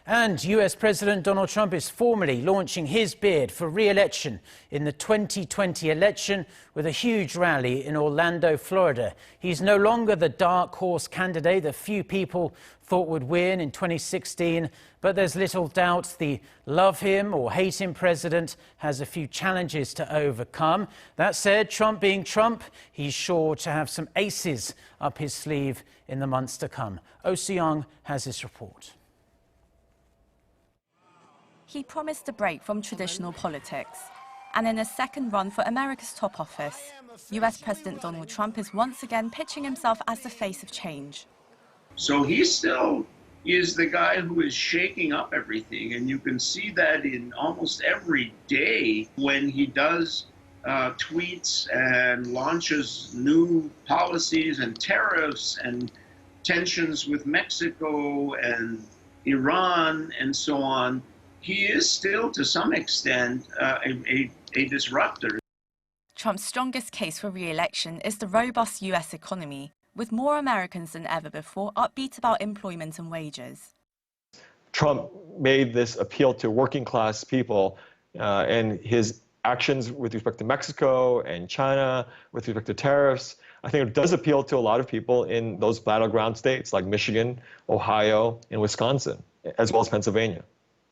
And US President Donald Trump is formally launching his bid for re-election in the 2020 election with a huge rally in Orlando, Florida. He's no longer the dark horse candidate that few people thought would win in 2016, but there's little doubt the love him or hate him president has a few challenges to overcome. That said, Trump being Trump, he's sure to have some aces up his sleeve in the months to come. Soo-young has this report. He promised a break from traditional politics. And in a second run for America's top office, US President Donald Trump is once again pitching himself as the face of change. So he still is the guy who is shaking up everything, and you can see that in almost every day when he does tweets and launches new policies and tariffs and tensions with Mexico and Iran and so on. He is still, to some extent, a disruptor. Trump's strongest case for re-election is the robust US economy, with more Americans than ever before upbeat about employment and wages. Trump made this appeal to working class people, and his actions with respect to Mexico and China, with respect to tariffs, I think it does appeal to a lot of people in those battleground states like Michigan, Ohio, and Wisconsin, as well as Pennsylvania.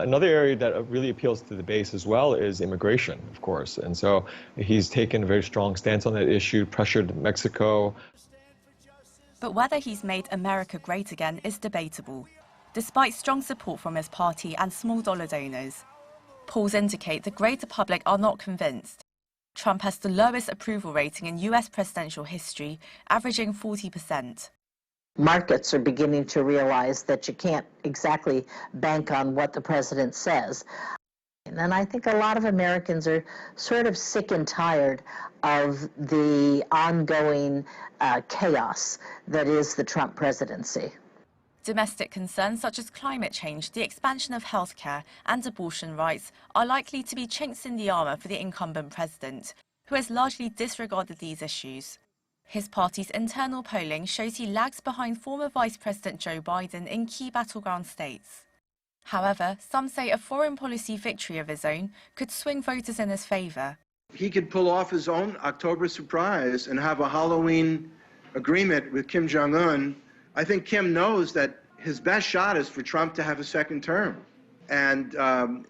Another area that really appeals to the base as well is immigration, of course. And so he's taken a very strong stance on that issue, pressured Mexico. But whether he's made America great again is debatable, despite strong support from his party and small dollar donors. Polls indicate the greater public are not convinced. Trump has the lowest approval rating in US presidential history, averaging 40%. Markets are beginning to realize that you can't exactly bank on what the president says. And I think a lot of Americans are sort of sick and tired of the ongoing chaos that is the Trump presidency. Domestic concerns such as climate change, the expansion of healthcare and abortion rights are likely to be chinks in the armor for the incumbent president, who has largely disregarded these issues. His party's internal polling shows he lags behind former Vice President Joe Biden in key battleground states. However, some say a foreign policy victory of his own could swing voters in his favor. He could pull off his own October surprise and have a Halloween agreement with Kim Jong-un. I think Kim knows that his best shot is for Trump to have a second term. And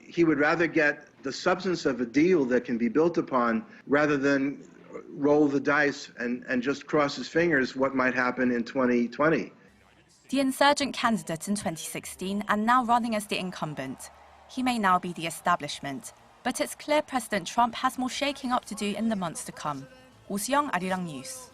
he would rather get the substance of a deal that can be built upon rather than roll the dice and just cross his fingers what might happen in 2020. The insurgent candidate in 2016 and now running as the incumbent. He may now be the establishment, but it's clear President Trump has more shaking up to do in the months to come. Soo-young, Arirang News.